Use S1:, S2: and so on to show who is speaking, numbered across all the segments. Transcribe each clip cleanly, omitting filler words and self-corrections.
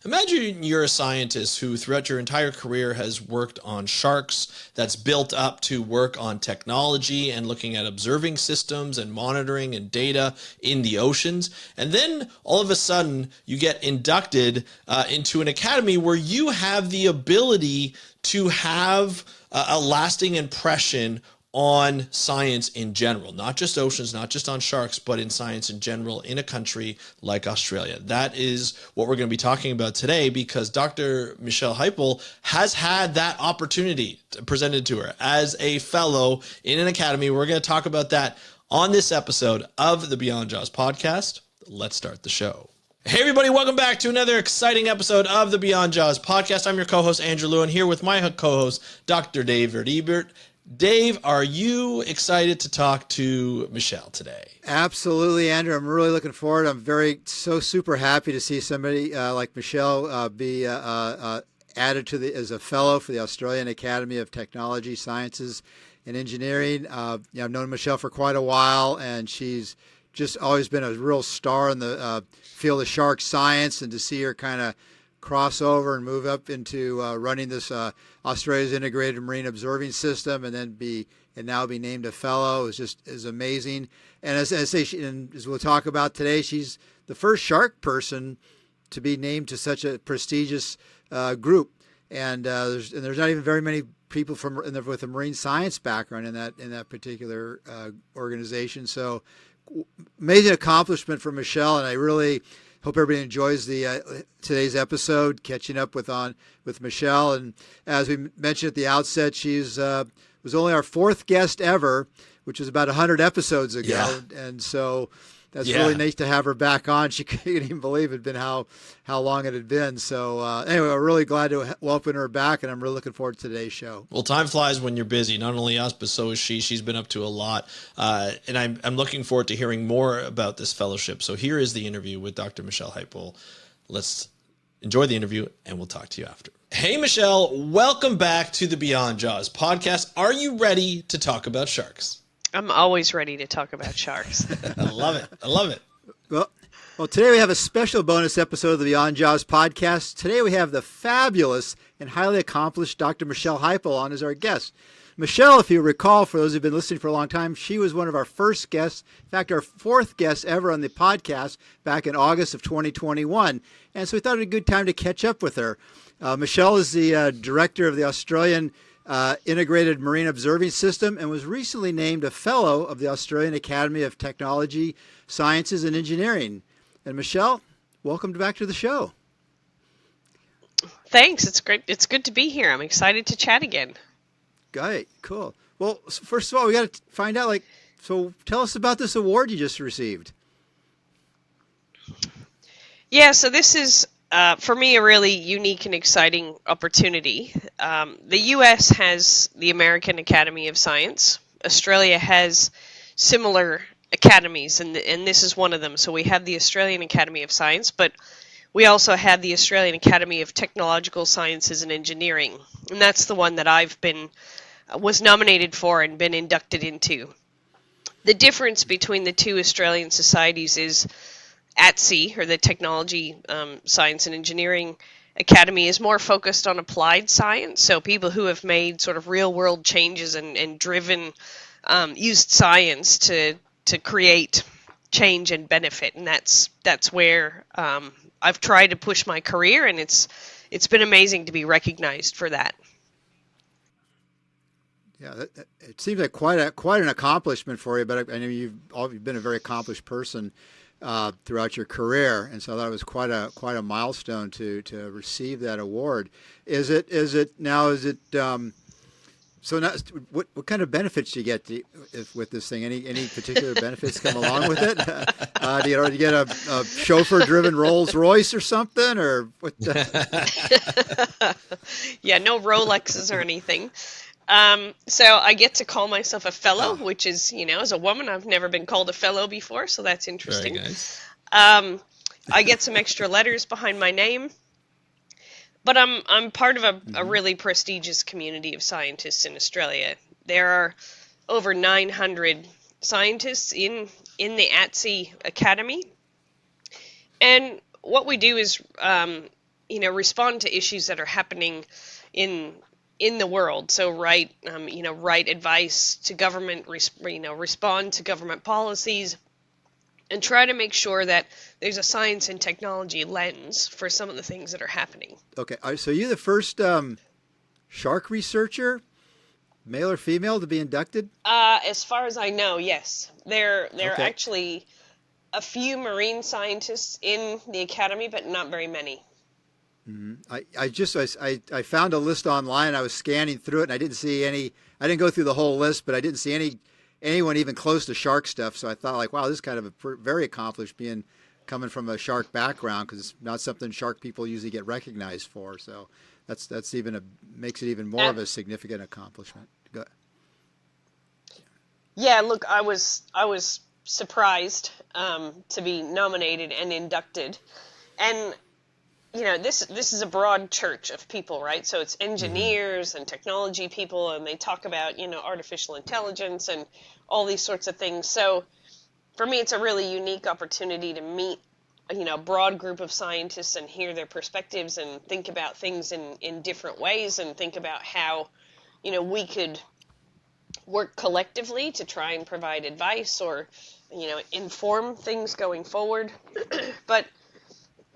S1: Imagine you're a scientist who throughout your entire career has worked on sharks, that's built up to work on technology and looking at observing systems and monitoring and data in the oceans. And then all of a sudden you get inducted into an academy where you have the ability to have a lasting impression on science in general, not just oceans, not just on sharks, but in science in general in a country like Australia. That is what we're going to be talking about today, because Dr. Michelle Heupel has had that opportunity presented to her as a fellow in an academy. We're going to talk about that on this episode of the Beyond Jaws podcast. Let's start the show. Hey everybody, welcome back to another exciting episode of the Beyond Jaws podcast. I'm your co-host Andrew Lewin, here with my co-host Dr. David Ebert. Dave, are you excited to talk to Michelle today?
S2: Absolutely, Andrew. I'm really looking forward. I'm super happy to see somebody like Michelle be added to as a fellow for the Australian Academy of Technology, Sciences, and Engineering. I've known Michelle for quite a while, and she's just always been a real star in the field of shark science, and to see her kind of cross over and move up into running this Australia's Integrated Marine Observing System, and now be named a fellow is amazing. And as I say, as we'll talk about today, she's the first shark person to be named to such a prestigious group. And there's not even very many people with a marine science background in that particular organization. So amazing accomplishment for Michelle, and I really hope everybody enjoys today's episode, catching up with Michelle. And as we mentioned at the outset, she's was only our fourth guest ever, which was about 100 episodes ago.
S1: Yeah.
S2: And so that's really nice to have her back on. She couldn't even believe it had been how long it had been. So anyway, we're really glad to welcome her back, and I'm really looking forward to today's show.
S1: Well, time flies when you're busy. Not only us, but so is she. She's been up to a lot. And I'm looking forward to hearing more about this fellowship. So here is the interview with Dr. Michelle Heupel. Let's enjoy the interview, and we'll talk to you after. Hey, Michelle, welcome back to the Beyond Jaws podcast. Are you ready to talk about sharks?
S3: I'm always ready to talk about sharks.
S1: I love it. I love it.
S2: Well, today we have a special bonus episode of the Beyond Jaws podcast. Today we have the fabulous and highly accomplished Dr. Michelle Heupel on as our guest. Michelle, if you recall, for those who've been listening for a long time, she was one of our first guests, in fact, our fourth guest ever on the podcast back in August of 2021. And so we thought it was a good time to catch up with her. Michelle is the director of the Australian Integrated Marine Observing System, and was recently named a fellow of the Australian Academy of Technology, Sciences, and Engineering. And Michelle, welcome back to the show.
S3: Thanks. It's great. It's good to be here. I'm excited to chat again.
S2: Great. Cool. Well, first of all, we got to find out, so tell us about this award you just received.
S3: Yeah, so this is, for me, a really unique and exciting opportunity. The U.S. has the American Academy of Science. Australia has similar academies, and this is one of them. So we have the Australian Academy of Science, but we also have the Australian Academy of Technological Sciences and Engineering, and that's the one that was nominated for and been inducted into. The difference between the two Australian societies is ATSE, or the Technology, Science and Engineering Academy, is more focused on applied science, so people who have made sort of real-world changes and driven, used science to create change and benefit, and that's where I've tried to push my career, and it's been amazing to be recognized for that.
S2: Yeah, it seems like quite an accomplishment for you, but I know you've been a very accomplished person throughout your career, and so I thought it was quite a milestone to receive that award. So now, what kind of benefits do you get with this thing? Any particular benefits come along with it? Do you get a chauffeur-driven Rolls Royce or something, or what?
S3: Yeah, no Rolexes or anything. So I get to call myself a fellow, which is, as a woman, I've never been called a fellow before, so that's interesting.
S1: Very nice.
S3: I get some extra letters behind my name. But I'm part of a really prestigious community of scientists in Australia. There are over 900 scientists in the ATSE Academy. And what we do is respond to issues that are happening in the world. So write advice to government, respond to government policies, and try to make sure that there's a science and technology lens for some of the things that are happening.
S2: Okay, so you're the first shark researcher, male or female, to be inducted?
S3: As far as I know, yes. There are
S2: Okay.
S3: actually a few marine scientists in the academy, but not very many.
S2: I found a list online. I was scanning through it, and I didn't see any. I didn't go through the whole list, but I didn't see anyone even close to shark stuff. So I thought, like, wow, this is kind of very accomplished, being coming from a shark background, because it's not something shark people usually get recognized for. So that's even makes it even more
S3: Uh,
S2: of a significant accomplishment.
S3: yeah, look, I was surprised to be nominated and inducted, and this is a broad church of people, right? So it's
S2: Mm-hmm.
S3: engineers and technology people, and they talk about artificial intelligence and all these sorts of things. So for me, it's a really unique opportunity to meet a broad group of scientists and hear their perspectives and think about things in different ways and think about how we could work collectively to try and provide advice or inform things going forward. But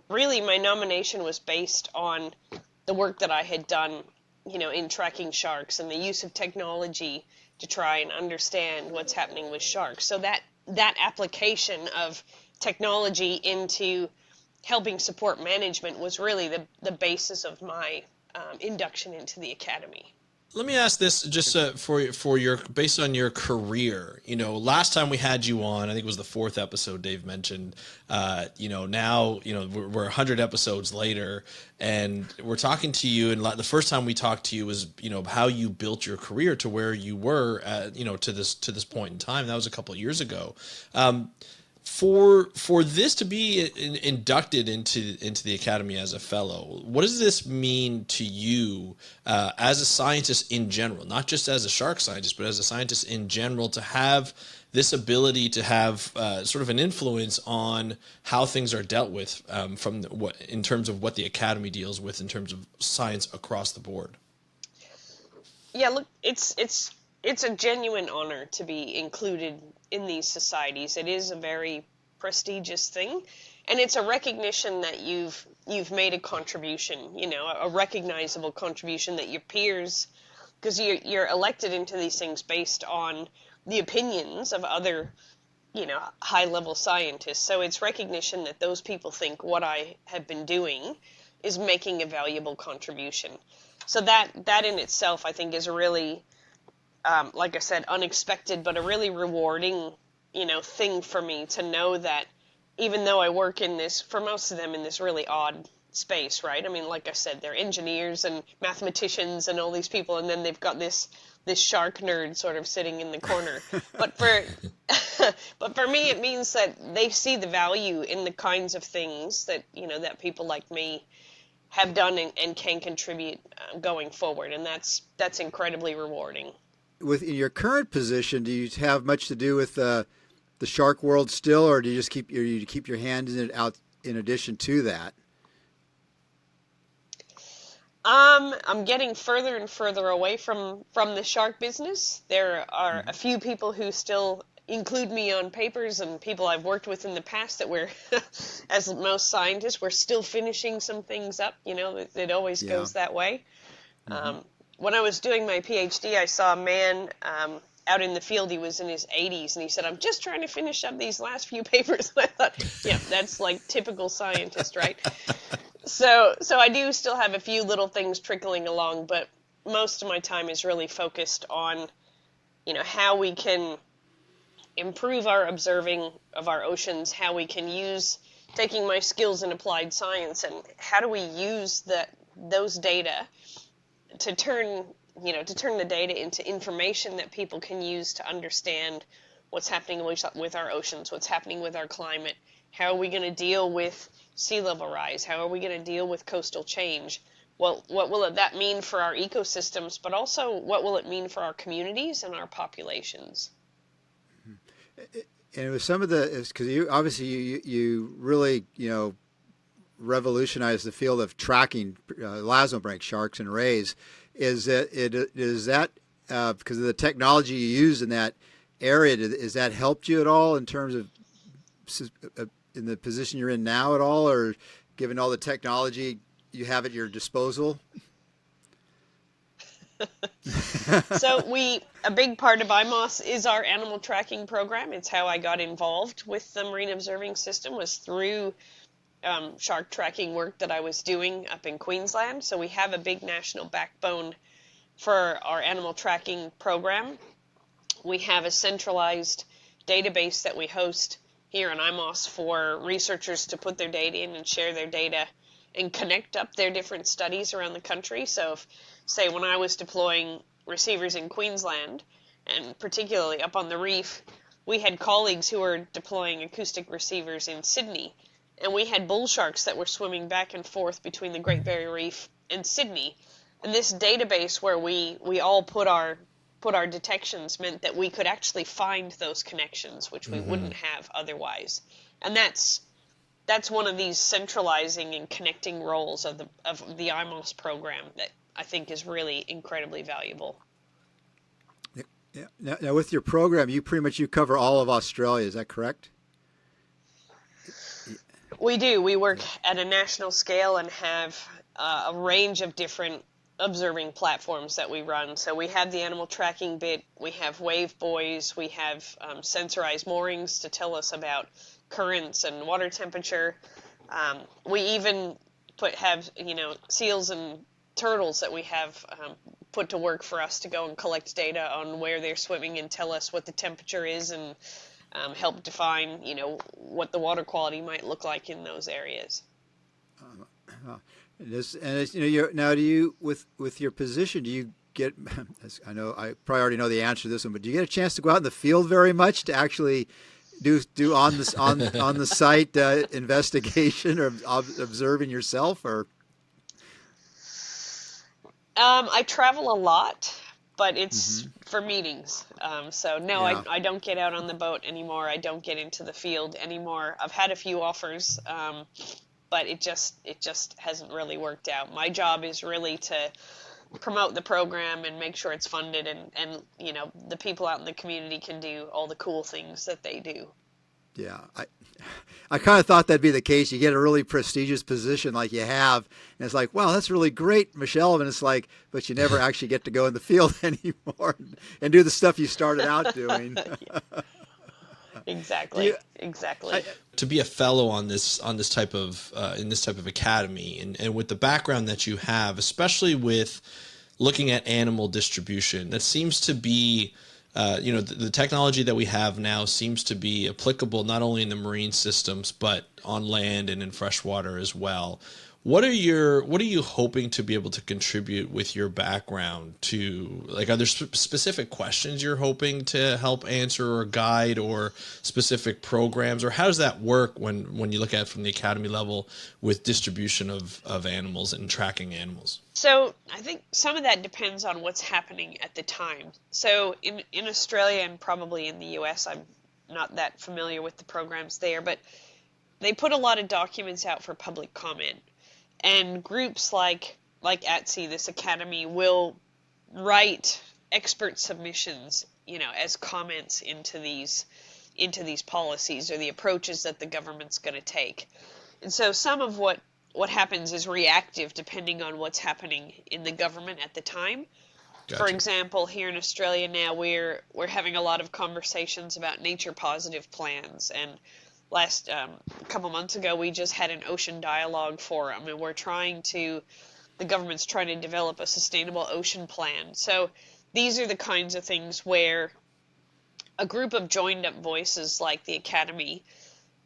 S3: really, my nomination was based on the work that I had done, in tracking sharks and the use of technology to try and understand what's happening with sharks. So that application of technology into helping support management was really the basis of my induction into the academy.
S1: Let me ask this just for your based on your career. Last time we had you on, I think it was the fourth episode. Dave mentioned, now we're 100 episodes later, and we're talking to you. And the first time we talked to you was how you built your career to where you were at, to this point in time. That was a couple of years ago. For this to be inducted into the academy as a fellow, what does this mean to you as a scientist in general, not just as a shark scientist, but as a scientist in general, to have this ability to have sort of an influence on how things are dealt with in terms of what the academy deals with in terms of science across the board?
S3: Yeah, look, it's a genuine honor to be included in these societies. It is a very prestigious thing, and it's a recognition that you've made a contribution, a recognizable contribution that your peers, because you're elected into these things based on the opinions of other, high level scientists. So it's recognition that those people think what I have been doing is making a valuable contribution. So that in itself, I think, is a really, like I said, unexpected, but a really rewarding, thing for me to know that even though I work in this, for most of them, in this really odd space, right? I mean, like I said, they're engineers and mathematicians and all these people, and then they've got this shark nerd sort of sitting in the corner. But for but for me, it means that they see the value in the kinds of things that that people like me have done and can contribute going forward, and that's incredibly rewarding.
S2: In your current position, do you have much to do with the shark world still, or do you just keep your hand in it out in addition to that?
S3: I'm getting further and further away from the shark business. There are a few people who still include me on papers, and people I've worked with in the past that we're, as most scientists, we're still finishing some things up. It always
S2: Yeah.
S3: goes that way.
S2: Hmm.
S3: When I was doing my PhD, I saw a man out in the field. He was in his 80s, and he said, "I'm just trying to finish up these last few papers." And I thought, yeah, that's like typical scientist, right? So I do still have a few little things trickling along, but most of my time is really focused on, how we can improve our observing of our oceans, how we can use taking my skills in applied science, and how do we use those data to turn the data into information that people can use to understand what's happening with our oceans, what's happening with our climate, how are we going to deal with sea level rise, how are we going to deal with coastal change, well, what will that mean for our ecosystems, but also what will it mean for our communities and our populations.
S2: And it was some of the because you obviously you really revolutionized the field of tracking elasmobranch sharks and rays. Is that because of the technology you use in that area? Has that helped you at all in terms of in the position you're in now at all, or given all the technology you have at your disposal?
S3: So a big part of IMOS is our animal tracking program. It's how I got involved with the marine observing system, was through shark tracking work that I was doing up in Queensland. So we have a big national backbone for our animal tracking program. We have a centralized database that we host here in IMOS for researchers to put their data in and share their data and connect up their different studies around the country. So if, say, when I was deploying receivers in Queensland, and particularly up on the reef, we had colleagues who were deploying acoustic receivers in Sydney, and we had bull sharks that were swimming back and forth between the Great Barrier Reef and Sydney. And this database where we all put our detections meant that we could actually find those connections, which we wouldn't have otherwise. And that's one of these centralizing and connecting roles of the IMOS program that I think is really incredibly valuable.
S2: Yeah. Now with your program, you cover all of Australia. Is that correct?
S3: We do. We work at a national scale and have a range of different observing platforms that we run. So we have the animal tracking bit, we have wave buoys, we have sensorized moorings to tell us about currents and water temperature. We even have seals and turtles that we have put to work for us to go and collect data on where they're swimming and tell us what the temperature is and help define what the water quality might look like in those areas.
S2: Now, do you with your position, do you get? I know I probably already know the answer to this one, but do you get a chance to go out in the field very much to actually do on the site investigation or observing yourself, or?
S3: I travel a lot, but it's for meetings. So no,
S2: Yeah.
S3: I don't get out on the boat anymore. I don't get into the field anymore. I've had a few offers, but it just hasn't really worked out. My job is really to promote the program and make sure it's funded and the people out in the community can do all the cool things that they do.
S2: Yeah, I kind of thought that'd be the case. You get a really prestigious position like you have, and it's like, wow, that's really great, Michelle. And it's like, but you never actually get to go in the field anymore and do the stuff you started out doing.
S3: Exactly.
S1: To be a fellow on this type of in this type of academy, and with the background that you have, especially with looking at animal distribution, that seems to be the technology that we have now seems to be applicable not only in the marine systems but on land and in freshwater as well. What are you hoping to be able to contribute with your background to, like, are there specific questions you're hoping to help answer or guide, or specific programs, or how does that work when you look at it from the academy level with distribution of animals and tracking animals?
S3: So I think some of that depends on what's happening at the time. So in Australia and probably in the US, I'm not that familiar with the programs there, but they put a lot of documents out for public comment. And groups like ATSI, this academy, will write expert submissions, as comments into these policies or the approaches that the government's going to take. And so some of what happens is reactive depending on what's happening in the government at the time. Gotcha. For example, here in Australia now, we're having a lot of conversations about nature positive plans, and last couple months ago, we just had an ocean dialogue forum, and the government's trying to develop a sustainable ocean plan. So these are the kinds of things where a group of joined up voices like the Academy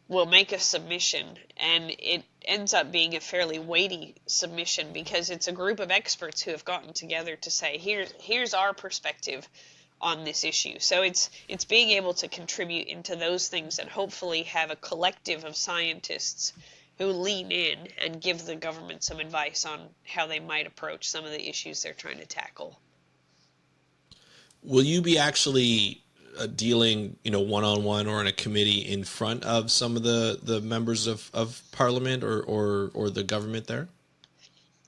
S3: will make a submission, and it ends up being a fairly weighty submission because it's a group of experts who have gotten together to say, here's our perspective on this issue. So it's being able to contribute into those things and hopefully have a collective of scientists who lean in and give the government some advice on how they might approach some of the issues they're trying to tackle.
S1: Will you be actually dealing, one-on-one or in a committee in front of some of the members of parliament or the government there?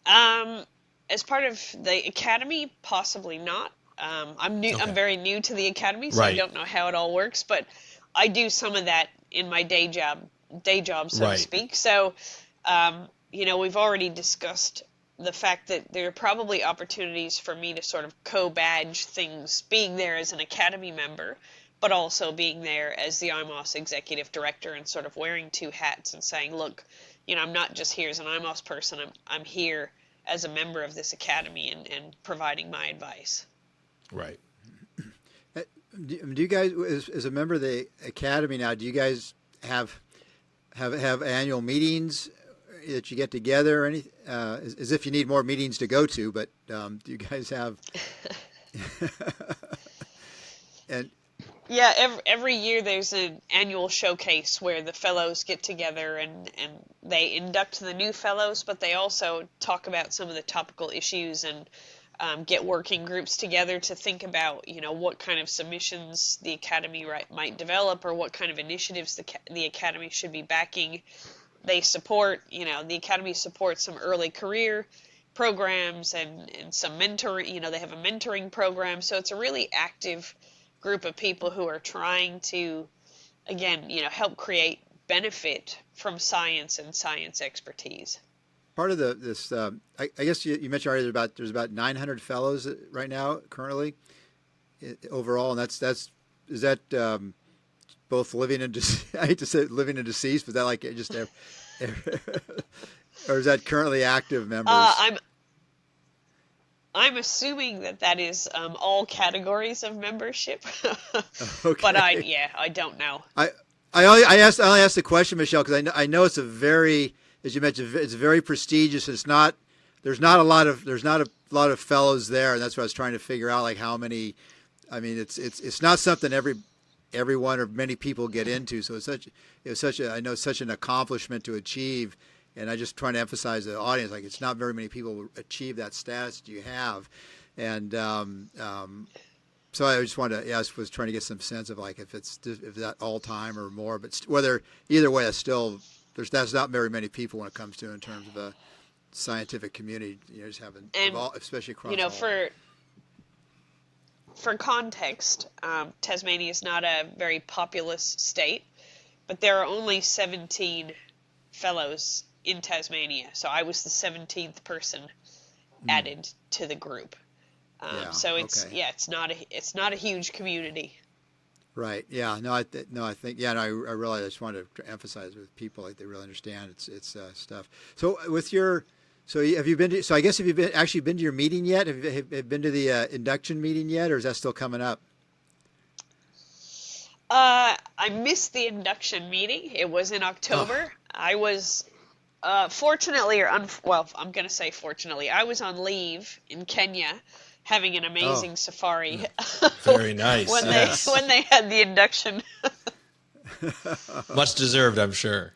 S3: Um, as part of the academy, possibly not. I'm new. I'm
S1: Okay.
S3: very new to the academy, so I
S1: Right.
S3: don't know how it all works. But I do some of that in my day job, so to
S1: Right.
S3: speak. So, we've already discussed the fact that there are probably opportunities for me to sort of co-badge things, being there as an academy member, but also being there as the IMOS executive director and sort of wearing two hats and saying, look, I'm not just here as an IMOS person. I'm here as a member of this academy and providing my advice.
S1: Right.
S2: Do you guys, as a member of the academy now, do you guys have annual meetings that you get together, or any, as if you need more meetings to go to? But do you guys have? And
S3: Yeah, every year there's an annual showcase where the fellows get together and they induct the new fellows, but they also talk about some of the topical issues and get working groups together to think about, what kind of submissions the Academy might develop or what kind of initiatives the Academy should be backing. They support, the Academy supports some early career programs and some mentoring, they have a mentoring program. So it's a really active group of people who are trying to, again, help create benefit from science and science expertise.
S2: part of this, I guess you mentioned already there's about 900 fellows right now currently overall, and that's is that both living and I hate to say living and deceased, but that like just or is that currently active members?
S3: I'm assuming that is all categories of membership, but
S2: Okay.
S3: I don't know.
S2: I only asked the question, Michelle, because I know it's a very, as you mentioned, it's very prestigious. It's not there's not a lot of fellows there, and that's what I was trying to figure out, like how many. I mean, it's not something everyone or many people get into. So it's such a I know such an accomplishment to achieve, and I just trying to emphasize to the audience, like it's not very many people achieve that status that you have, and so I just wanted to, I was trying to get some sense of like if that all time or more, but whether either way, it's still that's not very many people when it comes to in terms of the scientific community. Just having
S3: And
S2: especially across
S3: you know,
S2: all.
S3: for context, Tasmania is not a very populous state, but there are only 17 fellows in Tasmania. So I was the 17th person added to the group.
S2: Yeah.
S3: So
S2: Okay.
S3: it's not a huge community.
S2: Right. Yeah. No. I think. Yeah. No. I realize. I just wanted to emphasize with people like they really understand it's stuff. So with your, have you been to? So I guess have you actually been to your meeting yet? Have you been to the induction meeting yet, or is that still coming up?
S3: I missed the induction meeting. It was in
S2: Oh.
S3: October. I was fortunately well, I'm going to say fortunately, I was on leave in Kenya having an
S2: Oh.
S3: amazing safari
S1: Very nice.
S3: when they
S1: Yes.
S3: when they had the induction.
S1: Much deserved, I'm sure.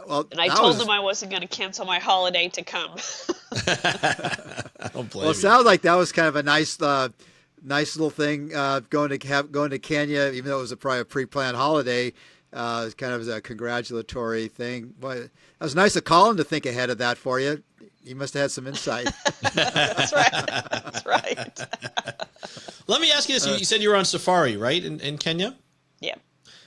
S2: Well,
S3: And I
S2: that
S3: told them
S2: was.
S3: I wasn't going to cancel my holiday to come.
S1: I don't
S2: Well, it
S1: blame you.
S2: sounds like that was kind of a nice little thing going to Kenya, even though it was probably a pre-planned holiday. It's kind of a congratulatory thing. But it was nice of Colin to think ahead of that for you. He must have had some insight.
S3: That's right. That's right.
S1: Let me ask you this. You said you were on safari, right, in Kenya?
S3: Yeah.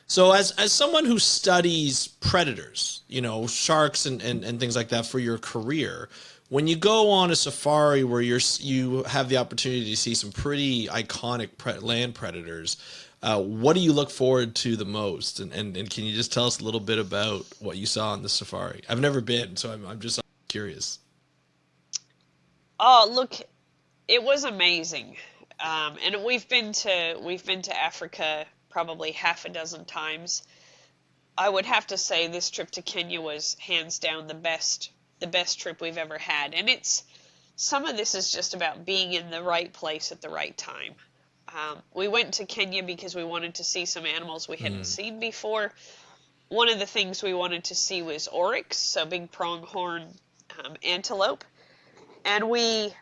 S1: So as someone who studies predators, sharks and things like that for your career, when you go on a safari where you have the opportunity to see some pretty iconic land predators, what do you look forward to the most? And can you just tell us a little bit about what you saw on the safari? I've never been, so I'm just curious.
S3: Oh, look, it was amazing. And we've been to Africa probably half a dozen times. I would have to say this trip to Kenya was hands down the best trip we've ever had. And some of this is just about being in the right place at the right time. We went to Kenya because we wanted to see some animals we hadn't seen before. One of the things we wanted to see was oryx, so big pronghorn antelope. And we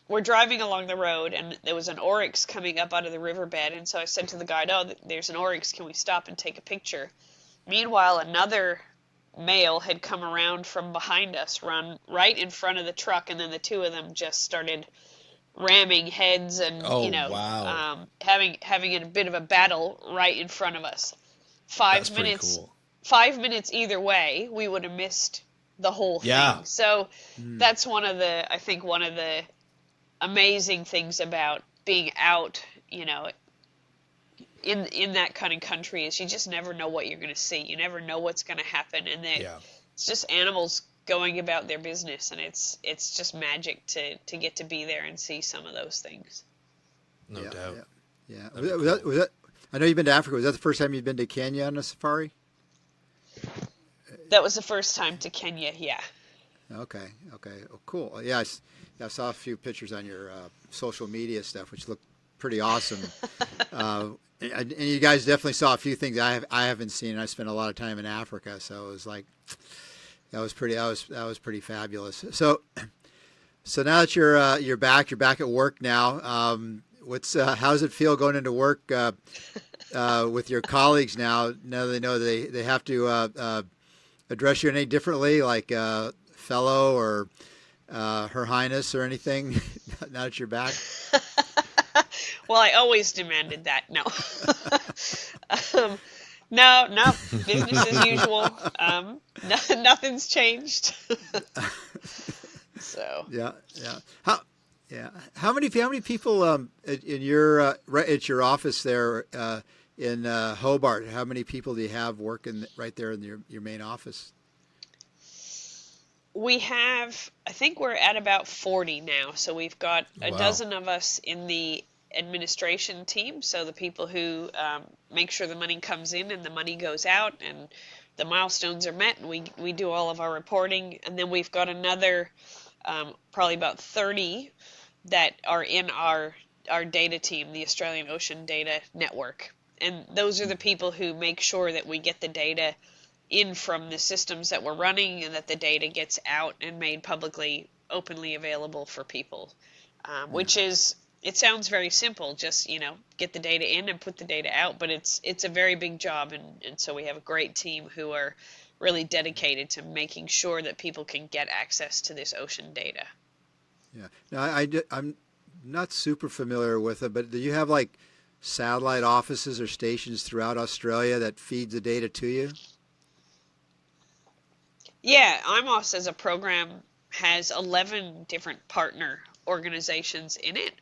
S3: we're driving along the road, and there was an oryx coming up out of the riverbed, and so I said to the guide, "Oh, there's an oryx. Can we stop and take a picture?" Meanwhile, another male had come around from behind us, run right in front of the truck, and then the two of them just started ramming heads and
S1: Oh, wow.
S3: having a bit of a battle right in front of us.
S1: That's
S3: Five
S1: pretty
S3: minutes,
S1: cool.
S3: 5 minutes either way, we would have missed the whole
S1: Yeah.
S3: thing. So
S2: Mm.
S3: that's I think one of the amazing things about being out, in that kind of country is you just never know what you're going to see. You never know what's going to happen, and
S1: Yeah.
S3: it's just animals going about their business, and it's just magic to get to be there and see some of those things.
S1: No
S2: Yeah,
S1: doubt.
S2: yeah, yeah.
S1: That'd be cool.
S2: Was that, I know you've been to Africa. Was that the first time you've been to Kenya on a safari?
S3: That was the first time to Kenya, yeah.
S2: Okay, okay. Oh, cool. Yeah, I saw a few pictures on your social media stuff, which looked pretty awesome. And you guys definitely saw a few things I haven't seen. I spent a lot of time in Africa, so it was like that was pretty fabulous. So now that you're back at work now. How does it feel going into work with your colleagues now? Now they know they have to address you any differently, like fellow or Her Highness or anything. Now that you're back.
S3: Well, I always demanded that. No. No, business as usual. Nothing's changed. So.
S2: Yeah, yeah. How many people in your right at your office there in Hobart? How many people do you have working right there in your main office?
S3: We have, I think we're at about 40 now. So we've got a
S1: Wow.
S3: dozen of us in the administration team. So the people who make sure the money comes in and the money goes out and the milestones are met, and we do all of our reporting. And then we've got another probably about 30 that are in our data team, the Australian Ocean Data Network. And those are the people who make sure that we get the data in from the systems that we're running and that the data gets out and made publicly, openly available for people. Which is, it sounds very simple, just, get the data in and put the data out, but it's a very big job, and so we have a great team who are really dedicated to making sure that people can get access to this ocean data.
S2: Yeah. Now I'm not super familiar with it, but do you have like satellite offices or stations throughout Australia that feeds the data to you?
S3: Yeah, IMOS as a program has 11 different partner organizations in it.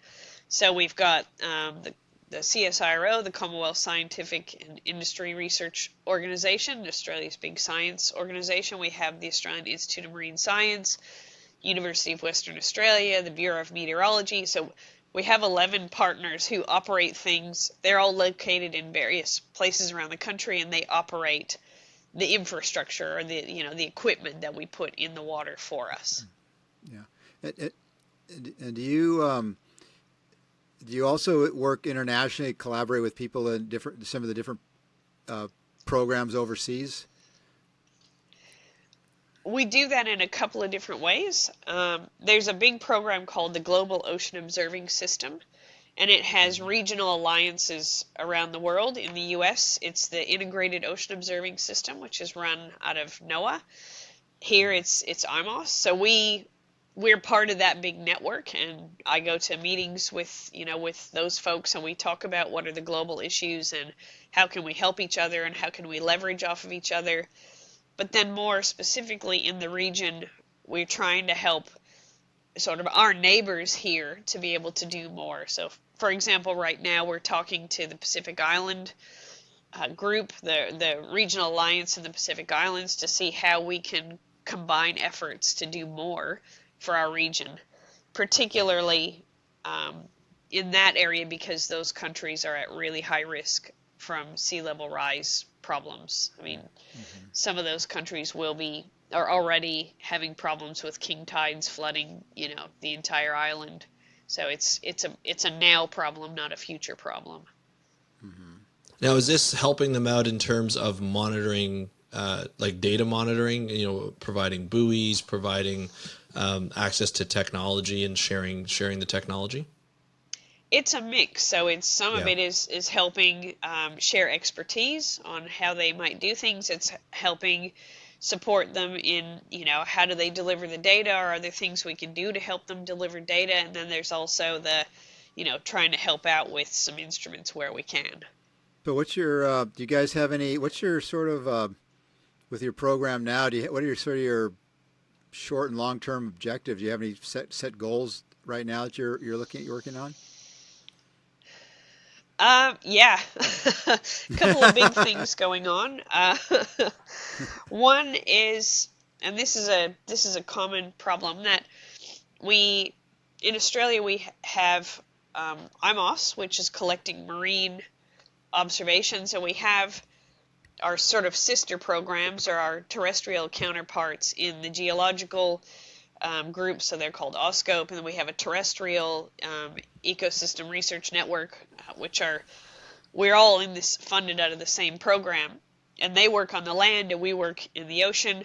S3: So we've got the CSIRO, the Commonwealth Scientific and Industry Research Organization, Australia's big science organization. We have the Australian Institute of Marine Science, University of Western Australia, the Bureau of Meteorology. So we have 11 partners who operate things. They're all located in various places around the country, and they operate the infrastructure or the equipment that we put in the water for us.
S2: Yeah. And do you also work internationally, collaborate with people in some of the different programs overseas?
S3: We do that in a couple of different ways. There's a big program called the Global Ocean Observing System, and it has regional alliances around the world. In the U.S., it's the Integrated Ocean Observing System, which is run out of NOAA. Here, it's IMOS. So we're part of that big network, and I go to meetings with those folks, and we talk about what are the global issues and how can we help each other and how can we leverage off of each other. But then more specifically in the region, we're trying to help sort of our neighbors here to be able to do more. So, for example, right now we're talking to the Pacific Island group, the Regional Alliance in the Pacific Islands, to see how we can combine efforts to do more for our region, particularly in that area because those countries are at really high risk from sea level rise problems. I mean, some of those countries are already having problems with king tides flooding, the entire island. So it's a now problem, not a future problem.
S1: Now, is this helping them out in terms of monitoring, like data monitoring, providing buoys, providing access to technology and sharing the technology?
S3: It's a mix. So it's some of
S1: Yeah.
S3: it is helping share expertise on how they might do things. It's helping support them in, how do they deliver the data, or are there things we can do to help them deliver data? And then there's also the, trying to help out with some instruments where we can.
S2: So what's your, do you guys have any, what's your sort of, with your program now, what are your sort of your short and long term objectives? Do you have any set goals right now that you're you're working on?
S3: Yeah, a couple of big things going on. One is, and this is a common problem that we in Australia we have IMOS, which is collecting marine observations, and we have our sort of sister programs or our terrestrial counterparts in the geological groups, so they're called OSCOPE, and then we have a terrestrial ecosystem research network, we're all in this funded out of the same program, and they work on the land and we work in the ocean,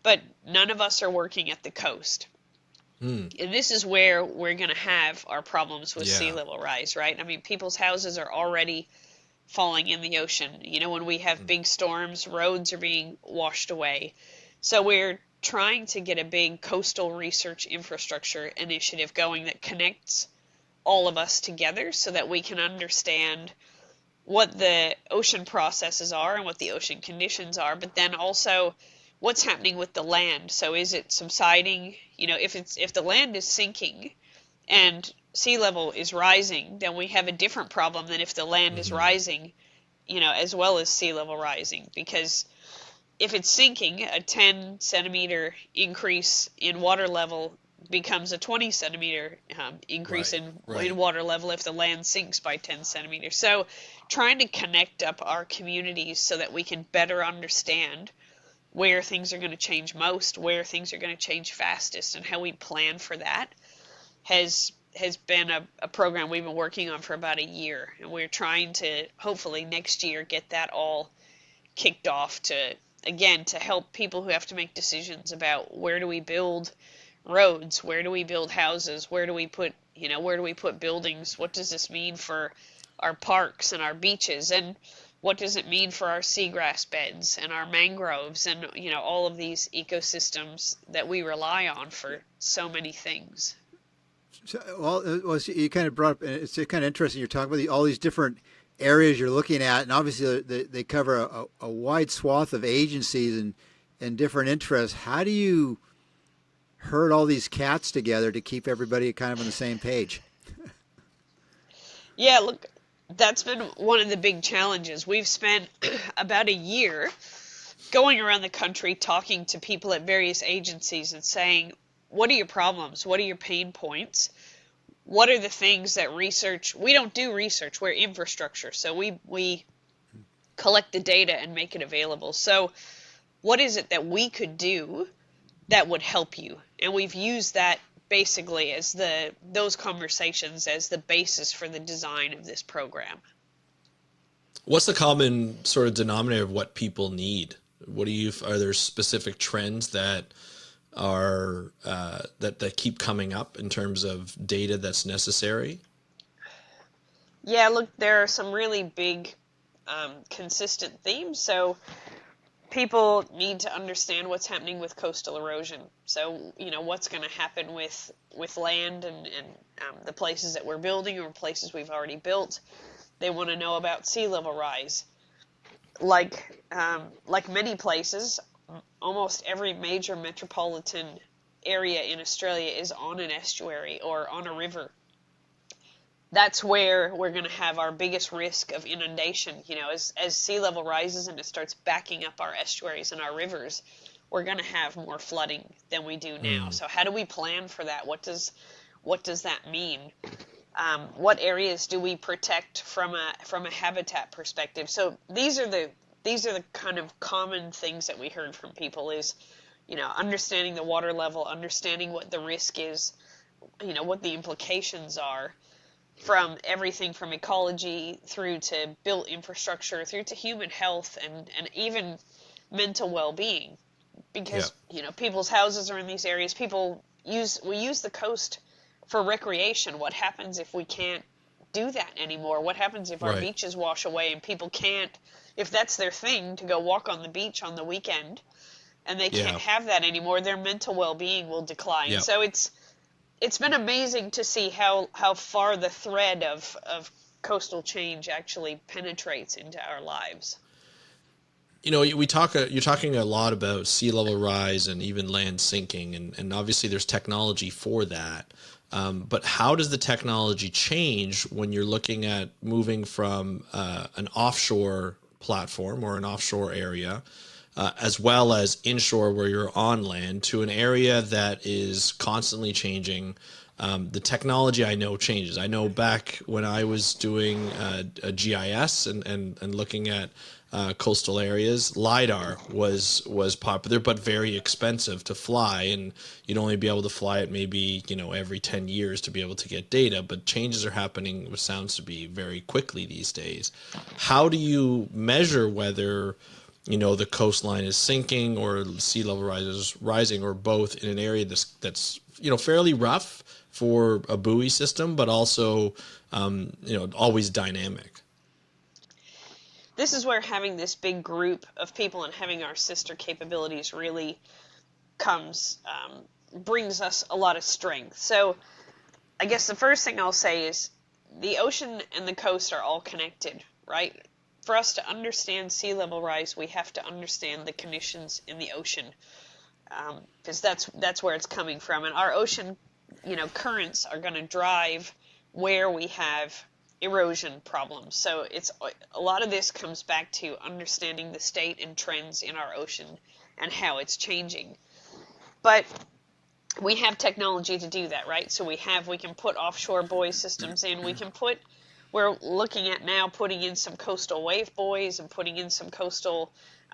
S3: but none of us are working at the coast.
S1: Hmm.
S3: And this is where we're going to have our problems with sea
S1: Yeah.
S3: level rise, right? I mean, people's houses are already falling in the ocean. When we have big storms, roads are being washed away. So we're trying to get a big coastal research infrastructure initiative going that connects all of us together so that we can understand what the ocean processes are and what the ocean conditions are, but then also what's happening with the land. So is it subsiding? If the land is sinking and sea level is rising, then we have a different problem than if the land is
S1: Hmm.
S3: rising, as well as sea level rising. Because if it's sinking, a 10 centimeter increase in water level becomes a 20 centimeter increase
S1: Right.
S3: in
S1: Right.
S3: water level if the land sinks by 10 centimeters. So trying to connect up our communities so that we can better understand where things are going to change most, where things are going to change fastest, and how we plan for that has been a program we've been working on for about a year, and we're trying to hopefully next year get that all kicked off to again to help people who have to make decisions about where do we build roads, where do we build houses, where do we put buildings, what does this mean for our parks and our beaches, and what does it mean for our seagrass beds and our mangroves and all of these ecosystems that we rely on for so many things.
S2: So, well, you kind of brought up, and it's kind of interesting. You're talking about all these different areas you're looking at, and obviously they cover a wide swath of agencies and different interests. How do you herd all these cats together to keep everybody kind of on the same page?
S3: Yeah, look, that's been one of the big challenges. We've spent about a year going around the country talking to people at various agencies and saying, what are your problems? What are your pain points? What are the things that we don't do research, we're infrastructure. So we collect the data and make it available. So what is it that we could do that would help you? And we've used that basically as those conversations as the basis for the design of this program.
S1: What's the common sort of denominator of what people need? Are there specific trends that are that keep coming up in terms of data that's necessary?
S3: Yeah, look, there are some really big consistent themes. So people need to understand what's happening with coastal erosion. So, what's going to happen with land and the places that we're building or places we've already built. They want to know about sea level rise. Like many places, almost every major metropolitan area in Australia is on an estuary or on a river. That's where we're going to have our biggest risk of inundation. As sea level rises and it starts backing up our estuaries and our rivers, we're going to have more flooding than we do now.
S1: Hmm.
S3: So how do we plan for that? What does that mean? What areas do we protect from a habitat perspective? So these are the kind of common things that we heard from people is, understanding the water level, understanding what the risk is, what the implications are from everything from ecology through to built infrastructure through to human health and even mental well-being
S1: Yeah.
S3: because people's houses are in these areas. People we use the coast for recreation. What happens if we can't do that anymore? What happens if our
S1: Right.
S3: beaches wash away and people can't, if that's their thing to go walk on the beach on the weekend, and they can't
S1: Yeah.
S3: have that anymore, their mental well-being will decline.
S1: Yeah.
S3: So it's been amazing to see how far the thread of coastal change actually penetrates into our lives.
S1: You're talking a lot about sea level rise and even land sinking, and obviously there's technology for that. But how does the technology change when you're looking at moving from an offshore platform or an offshore area, as well as inshore where you're on land, to an area that is constantly changing? The technology I know changes. I know back when I was doing a GIS and looking at coastal areas, LiDAR was popular but very expensive to fly, and you'd only be able to fly it maybe every 10 years to be able to get data. But changes are happening, which sounds to be very quickly these days. How do you measure whether the coastline is sinking or sea level rises rising, or both, in an area that's fairly rough for a buoy system, but also always dynamic?
S3: This is where having this big group of people and having our sister capabilities really brings us a lot of strength. So I guess the first thing I'll say is the ocean and the coast are all connected, right? For us to understand sea level rise, we have to understand the conditions in the ocean, because that's where it's coming from. And our ocean, currents are going to drive where we have erosion problems. So it's a lot of this comes back to understanding the state and trends in our ocean and how it's changing. But we have technology to do that, right? So we can put offshore buoy systems in. We're looking at now putting in some coastal wave buoys and putting in some coastal,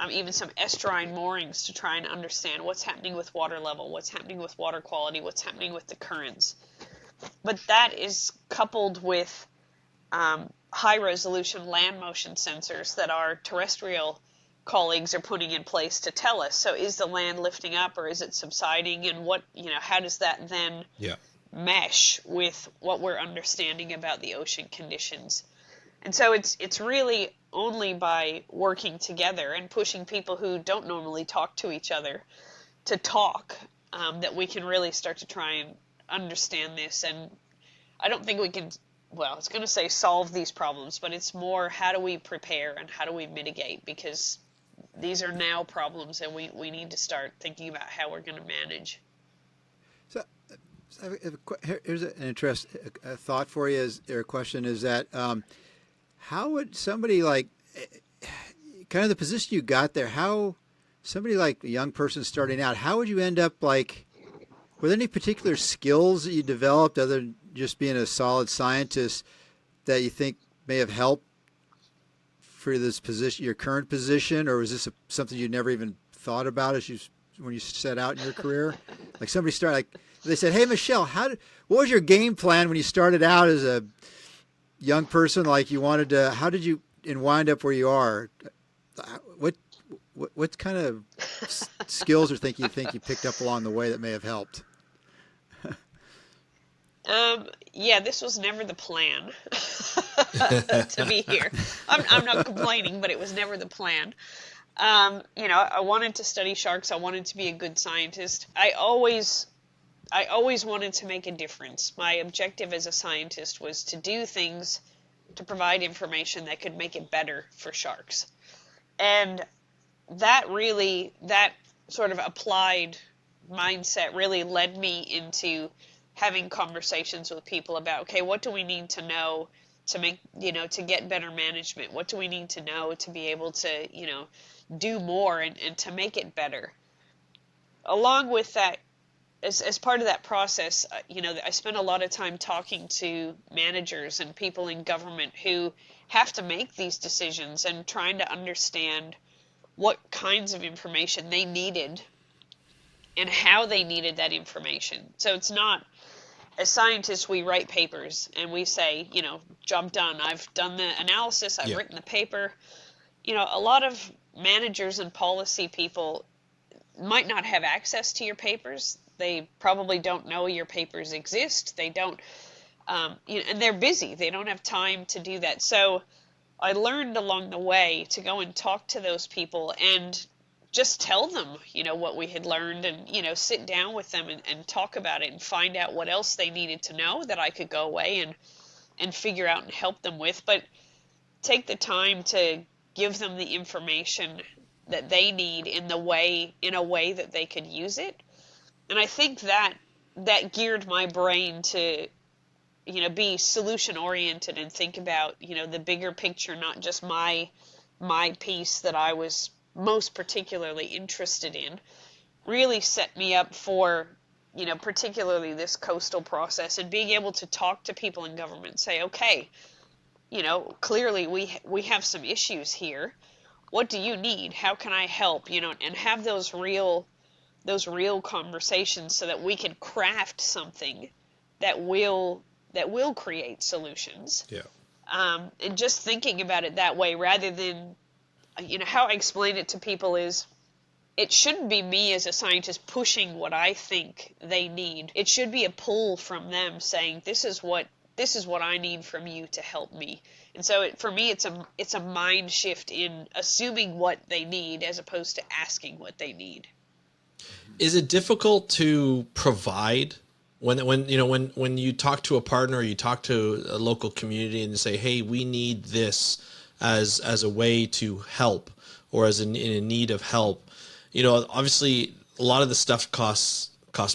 S3: even some estuarine moorings to try and understand what's happening with water level, what's happening with water quality, what's happening with the currents. But that is coupled with high resolution land motion sensors that our terrestrial colleagues are putting in place to tell us. So is the land lifting up or is it subsiding, and how does that then
S1: Yeah.
S3: mesh with what we're understanding about the ocean conditions? And so it's really only by working together and pushing people who don't normally talk to each other to talk, that we can really start to try and understand this. And I don't think we can, well, it's going to say solve these problems, but it's more how do we prepare and how do we mitigate, because these are now problems and we need to start thinking about how we're going to manage.
S2: So, here's an a thought for you, or a question, is that how would somebody like, kind of the position you got there, how somebody like a young person starting out, how would you end up, like, were there any particular skills that you developed other than just being a solid scientist that you think may have helped for this position, your current position, or was this something you never even thought about when you set out in your career? Like somebody started, like they said, "Hey, Michelle, what was your game plan when you started out as a young person? Like you wanted to, how did you wind up where you are? What kind of skills or think you picked up along the way that may have helped?"
S3: Yeah, this was never the plan to be here. I'm not complaining, but it was never the plan. I wanted to study sharks. I wanted to be a good scientist. I always wanted to make a difference. My objective as a scientist was to do things to provide information that could make it better for sharks. And that sort of applied mindset really led me into having conversations with people about, okay, what do we need to know to make, to get better management? What do we need to know to be able to, do more and to make it better? Along with that, as part of that process, I spent a lot of time talking to managers and people in government who have to make these decisions and trying to understand what kinds of information they needed and how they needed that information. So it's not, as scientists, we write papers and we say, job done. I've done the analysis, I've written the paper. A lot of managers and policy people might not have access to your papers. They probably don't know your papers exist. They don't, and they're busy. They don't have time to do that. So I learned along the way to go and talk to those people and just tell them, what we had learned, and, sit down with them and talk about it and find out what else they needed to know that I could go away and figure out and help them with. But take the time to give them the information that they need in a way that they could use it. And I think that geared my brain to, be solution oriented and think about, the bigger picture, not just my piece that I was most particularly interested in. Really set me up for, particularly this coastal process, and being able to talk to people in government and say, okay, clearly we have some issues here. What do you need? How can I help? And have those real conversations so that we can craft something that will create solutions.
S1: Yeah.
S3: And just thinking about it that way, rather than, how I explain it to people is, it shouldn't be me as a scientist pushing what I think they need. It should be a pull from them saying, this is what I need from you to help me. And so for me, it's a mind shift in assuming what they need as opposed to asking what they need.
S1: Is it difficult to provide when you talk to a partner, or you talk to a local community and say, hey, we need this as a way to help, or as in need of help? Obviously a lot of the stuff costs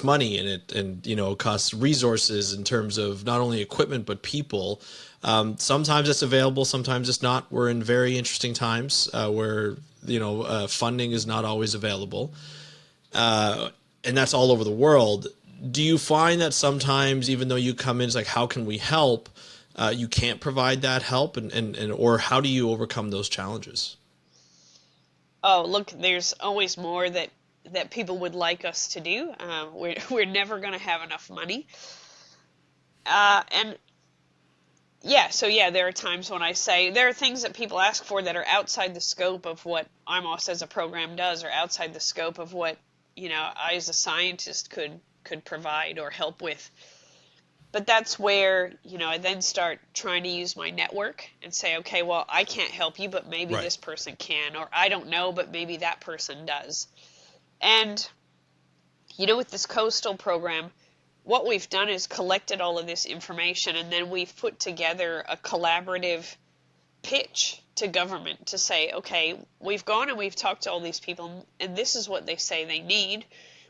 S1: money, and costs resources in terms of not only equipment but people. Sometimes it's available, sometimes it's not. We're in very interesting times where funding is not always available, and that's all over the world. Do you find that sometimes, even though you come in, it's like, how can we help? You can't provide that help, or how do you overcome those challenges?
S3: Oh, look, there's always more that people would like us to do. We're never going to have enough money. And yeah, so yeah, there are times when I say there are things that people ask for that are outside the scope of what IMOS as a program does, or outside the scope of what, I as a scientist could provide or help with. But that's where, I then start trying to use my network and say, okay, well, I can't help you, but maybe this person can, or I don't know, but maybe that person does. And, with this coastal program, what we've done is collected all of this information, and then we've put together a collaborative pitch to government to say, okay, we've gone and we've talked to all these people, and this is what they say they need.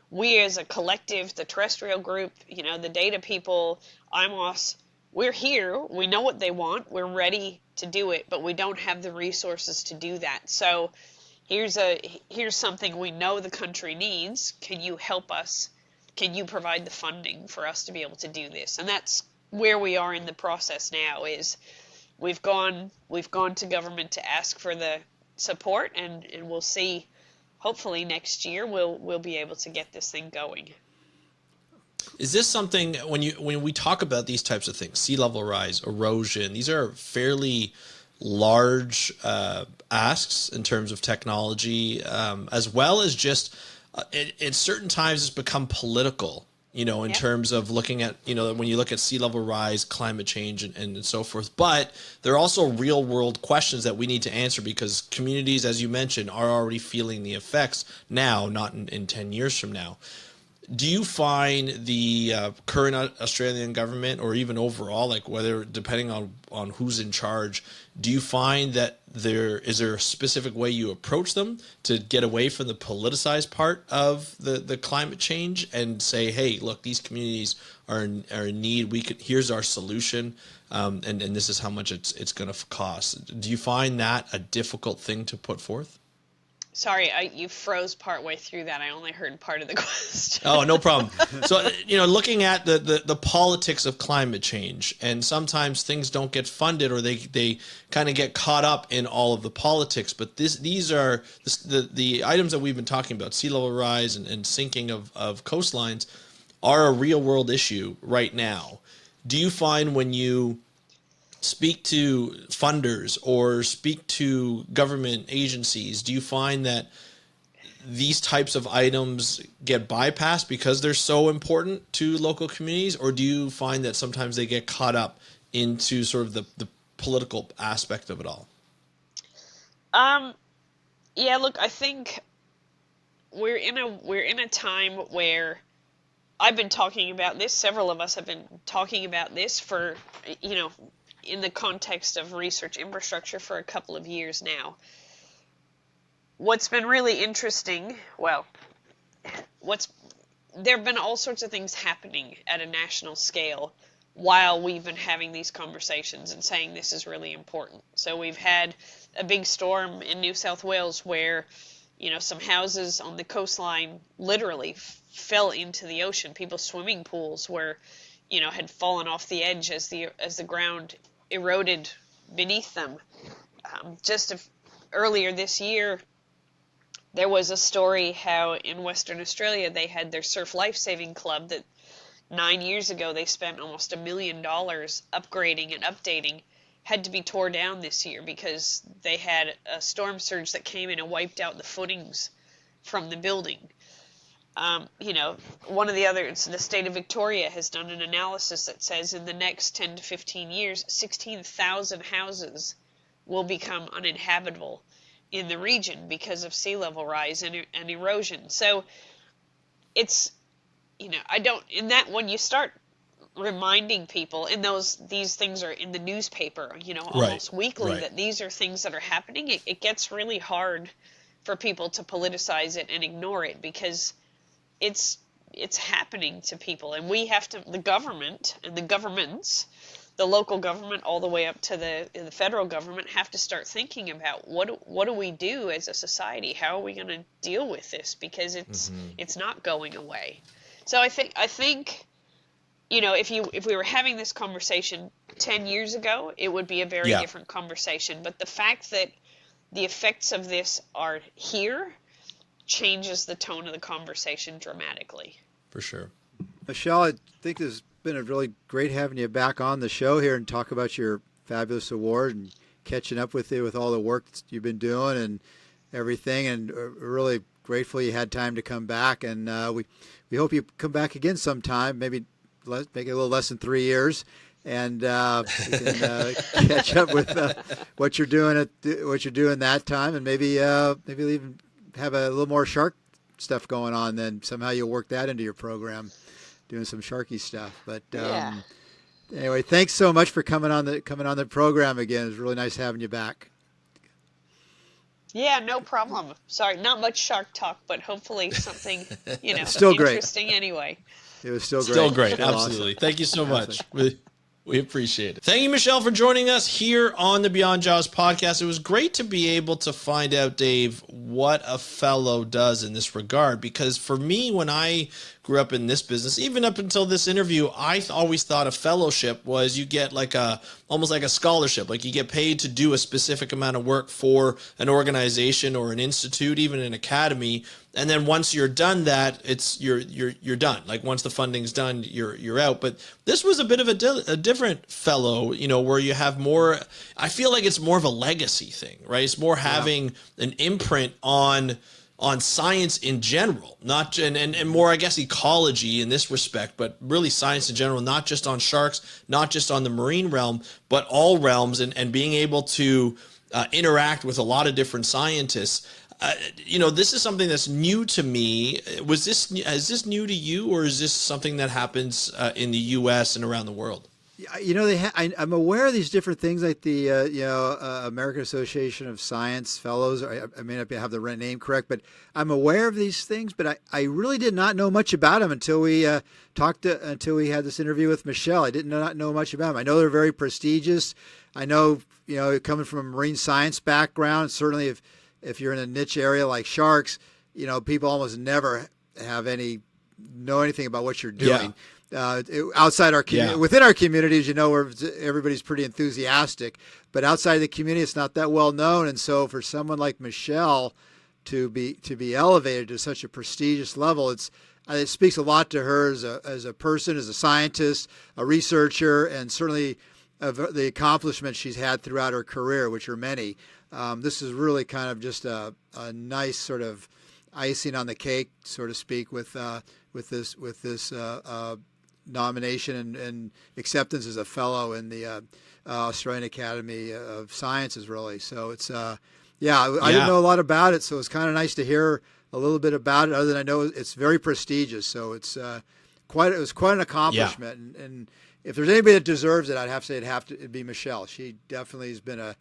S3: We as a collective, the terrestrial group, the data people, IMOS, we're here. We know what they want. We're ready to do it, but we don't have the resources to do that. So here's something we know the country needs. Can you help us? Can you provide the funding for us to be able to do this? And that's where we are in the process now. Is we've gone to government to ask for the support, and we'll see. Hopefully next year we'll be able to get this thing going.
S1: Is this something, when we talk about these types of things, sea level rise, erosion, these are fairly large asks in terms of technology, as well as just at certain times it's become political, in terms of looking at, when you look at sea level rise, climate change, and so forth. But there are also real world questions that we need to answer, because communities, as you mentioned, are already feeling the effects now, not in 10 years from now. Do you find the current Australian government, or even overall, like whether depending on who's in charge, do you find that is there a specific way you approach them to get away from the politicized part of the climate change and say, hey, look, these communities are in need. Here's our solution, and this is how much it's going to cost. Do you find that a difficult thing to put forth?
S3: Sorry, you froze partway through that. I only heard part of the question.
S1: Oh, no problem. So, looking at the politics of climate change, and sometimes things don't get funded, or they kind of get caught up in all of the politics. But these are the items that we've been talking about: sea level rise and sinking of coastlines are a real world issue right now. Do you find when you speak to funders or speak to government agencies, do you find that these types of items get bypassed because they're so important to local communities, or do you find that sometimes they get caught up into sort of the political aspect of it all?
S3: Yeah, look, I think we're in a time where I've been talking about this. Several of us have been talking about this for, in the context of research infrastructure for a couple of years now. What's been really interesting, there have been all sorts of things happening at a national scale while we've been having these conversations and saying this is really important. So we've had a big storm in New South Wales where, some houses on the coastline literally fell into the ocean. People's swimming pools had fallen off the edge as the ground eroded beneath them. Earlier this year, there was a story how in Western Australia they had their surf life-saving club that 9 years ago they spent almost $1 million upgrading and updating, had to be tore down this year because they had a storm surge that came in and wiped out the footings from the building. One of the others, the state of Victoria has done an analysis that says in the next 10 to 15 years, 16,000 houses will become uninhabitable in the region because of sea level rise and erosion. So it's, when you start reminding people, and these things are in the newspaper, almost weekly, that these are things that are happening, it gets really hard for people to politicize it and ignore it because it's happening to people, and we have to, the government and the governments, the local government all the way up to the federal government, have to start thinking about what do we do as a society? How are we going to deal with this? Because it's not going away. So I think if we were having this conversation 10 years ago, it would be a very different conversation. But the fact that the effects of this are here changes the tone of the conversation dramatically.
S1: For sure.
S2: Michelle, I think it's been a really great having you back on the show here and talk about your fabulous award and catching up with you with all the work that you've been doing and everything. And really grateful you had time to come back. And we hope you come back again sometime, maybe make it a little less than 3 years. And we can catch up with what you're doing that time, and maybe even have a little more shark stuff going on. Then somehow you'll work that into your program, doing some sharky stuff. But anyway, thanks so much for coming on the program again. It was really nice having you back.
S3: Yeah, no problem. Sorry, not much shark talk, but hopefully something
S2: still
S3: interesting great. Anyway.
S2: It was still great.
S1: Still great, absolutely. Awesome. Thank you so much. We appreciate it. Thank you, Michelle, for joining us here on the Beyond Jaws podcast. It was great to be able to find out, Dave, what a fellow does in this regard. Because for me, when I grew up in this business, even up until this interview, I always thought a fellowship was you get almost like a scholarship. Like you get paid to do a specific amount of work for an organization or an institute, even an academy. And then once you're done that, you're done. Like once the funding's done, you're out. But this was a bit of a different fellow, where you have more. I feel like it's more of a legacy thing, right? It's more having an imprint on science in general, not and more, I guess, ecology in this respect, but really science in general, not just on sharks, not just on the marine realm, but all realms, and being able to interact with a lot of different scientists. This is something that's new to me. Is this new to you, or is this something that happens in the U.S. and around the world?
S2: I'm aware of these different things, like the American Association of Science Fellows. I may not have the name correct, but I'm aware of these things. But I really did not know much about them until we had this interview with Michelle. I did not know much about them. I know they're very prestigious. I know, coming from a marine science background, certainly if you're in a niche area like sharks, people almost never know anything about what you're doing. Outside our community, within our communities, where everybody's pretty enthusiastic, but outside the community, it's not that well known. And so, for someone like Michelle to be elevated to such a prestigious level, it speaks a lot to her as a person, as a scientist, a researcher, and certainly of the accomplishments she's had throughout her career, which are many. This is really kind of just a nice sort of icing on the cake, so to speak, with this nomination and acceptance as a fellow in the Australian Academy of Sciences. Really, so it's I didn't know a lot about it, so it's kind of nice to hear a little bit about it. Other than I know it's very prestigious, so it was quite an accomplishment. And if there's anybody that deserves it, I'd have to say it'd be Michelle. She definitely has been a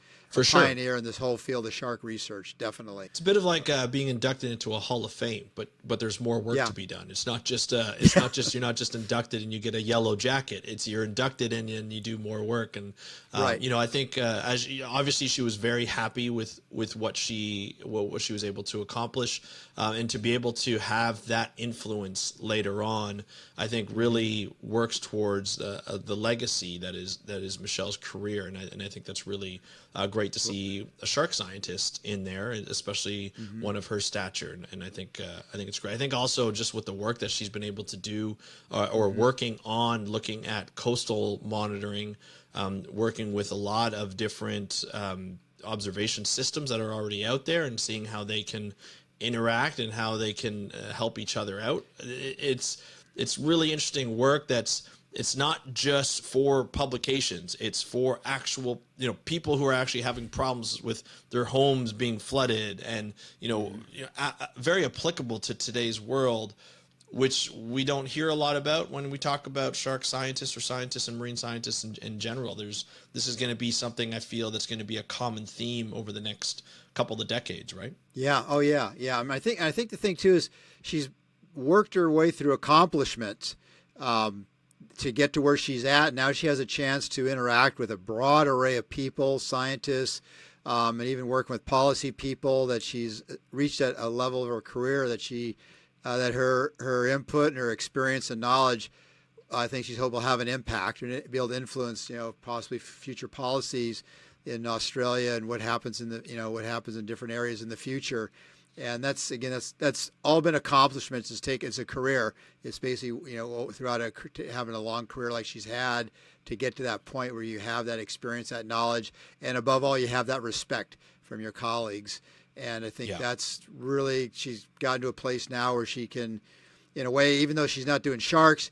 S2: pioneer in this whole field of shark research. Definitely,
S1: it's a bit of like being inducted into a Hall of Fame, but there's more work to be done. It's not just you're not just inducted and you get a yellow jacket. It's you're inducted and you do more work. And I think obviously she was very happy with what she was able to accomplish, and to be able to have that influence later on, I think really works towards the legacy that is Michelle's career. And I think that's really great to see a shark scientist in there, especially one of her stature. And I think it's great. I think also just with the work that she's been able to do, or working on looking at coastal monitoring, working with a lot of different observation systems that are already out there, and seeing how they can interact and how they can help each other out. It's really interesting work it's not just for publications. It's for actual, people who are actually having problems with their homes being flooded, and, very applicable to today's world, which we don't hear a lot about when we talk about shark scientists or scientists and marine scientists in general. This is going to be something I feel that's going to be a common theme over the next couple of decades, right?
S2: Yeah. Oh, yeah. Yeah. I mean, I think the thing too is she's worked her way through accomplishments, to get to where she's at. Now she has a chance to interact with a broad array of people, scientists, and even working with policy people, that she's reached at a level of her career that that her input and her experience and knowledge, I think she's hopeful will have an impact and be able to influence, possibly future policies in Australia and what happens in different areas in the future. And that's all been accomplishments. It's a career. It's basically, throughout having a long career like she's had, to get to that point where you have that experience, that knowledge, and above all, you have that respect from your colleagues. And I think that's really, she's gotten to a place now where she can, in a way, even though she's not doing sharks,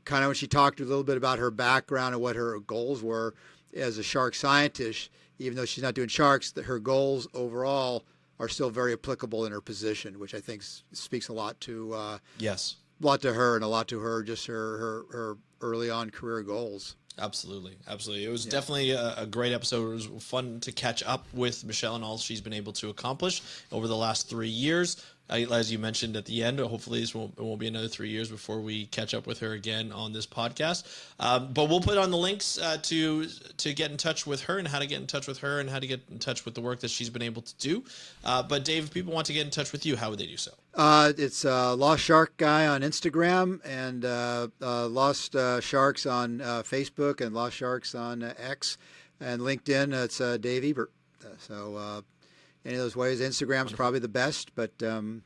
S2: kind of when she talked a little bit about her background and what her goals were as a shark scientist, even though she's not doing sharks, that her goals overall are still very applicable in her position, which I think speaks a lot to her and a lot to her just her early on career goals.
S1: Absolutely. It was definitely a great episode. It was fun to catch up with Michelle and all she's been able to accomplish over the last 3 years. As you mentioned at the end, hopefully it won't be another 3 years before we catch up with her again on this podcast. But we'll put on the links to get in touch with her, and how to get in touch with her, and how to get in touch with the work that she's been able to do. But Dave, if people want to get in touch with you, how would they do so?
S2: It's Lost Shark Guy on Instagram, and Lost Sharks on Facebook, and Lost Sharks on X, and LinkedIn. It's Dave Ebert. Any of those ways. Instagram's probably the best, but any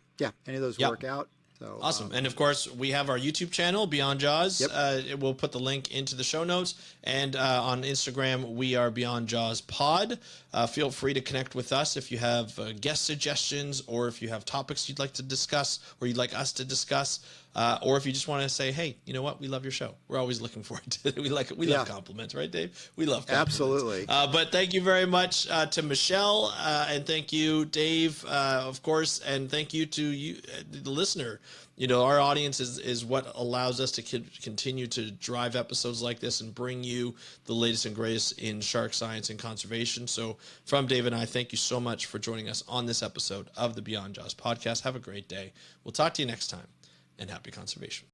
S2: of those work out. So
S1: awesome. And of course, we have our YouTube channel, Beyond Jaws. We'll put the link into the show notes. And on Instagram, we are Beyond Jaws Pod. Feel free to connect with us if you have guest suggestions, or if you have topics you'd like to discuss, or you'd like us to discuss, or if you just want to say, hey, you know what? We love your show. We're always looking forward to it. We love compliments, right, Dave? We love compliments.
S2: Absolutely.
S1: But thank you very much to Michelle, and thank you, Dave, of course, and thank you to you, the listener. Our audience is what allows us to continue to drive episodes like this and bring you the latest and greatest in shark science and conservation. So from Dave and I, thank you so much for joining us on this episode of the Beyond Jaws podcast. Have a great day. We'll talk to you next time, and happy conservation.